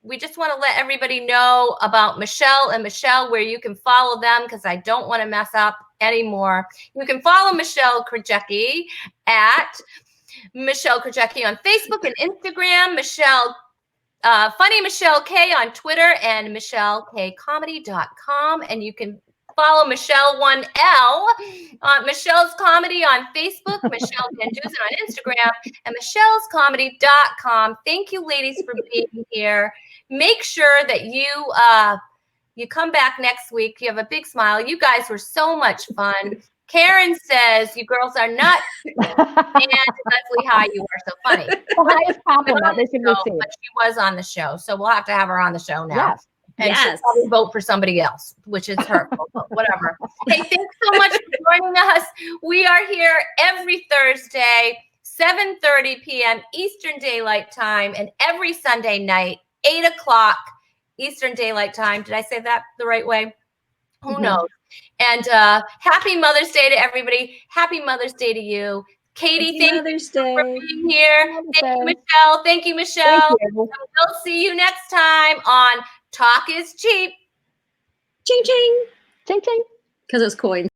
S1: we just want to let everybody know about Michele and Michelle, where you can follow them, because I don't want to mess up anymore. You can follow Michele Krajecki at Michele Krajecki on Facebook and Instagram, Funny Michelle K on Twitter, and MichelleKComedy.com. And you can follow Michelle 1L on Michelle's Comedy on Facebook, Michele VanDusen on Instagram, and Michelle'sComedy.com. Thank you, ladies, for being here. Make sure that you come back next week. You have a big smile. You guys were so much fun. Karen says you girls are nuts. And Leslie, hi, you are so funny.
S2: The highest compliment they can receive.
S1: But she was on the show, so we'll have to have her on the show now.
S2: Yes.
S1: And she'll probably vote for somebody else, which is hurtful, but whatever. Hey, thanks so much for joining us. We are here every Thursday, 7:30 p.m. Eastern Daylight Time, and every Sunday night, 8 o'clock Eastern Daylight Time. Did I say that the right way? Who knows? And happy Mother's Day to everybody. Happy Mother's Day to you. Katie, thank you for being here. Thank you, Michelle. Thank you, Michelle.
S2: Thank you.
S1: And we'll see you next time on Talk is Cheap.
S4: Ching, ching.
S2: Ching, ching.
S4: Because it's coin.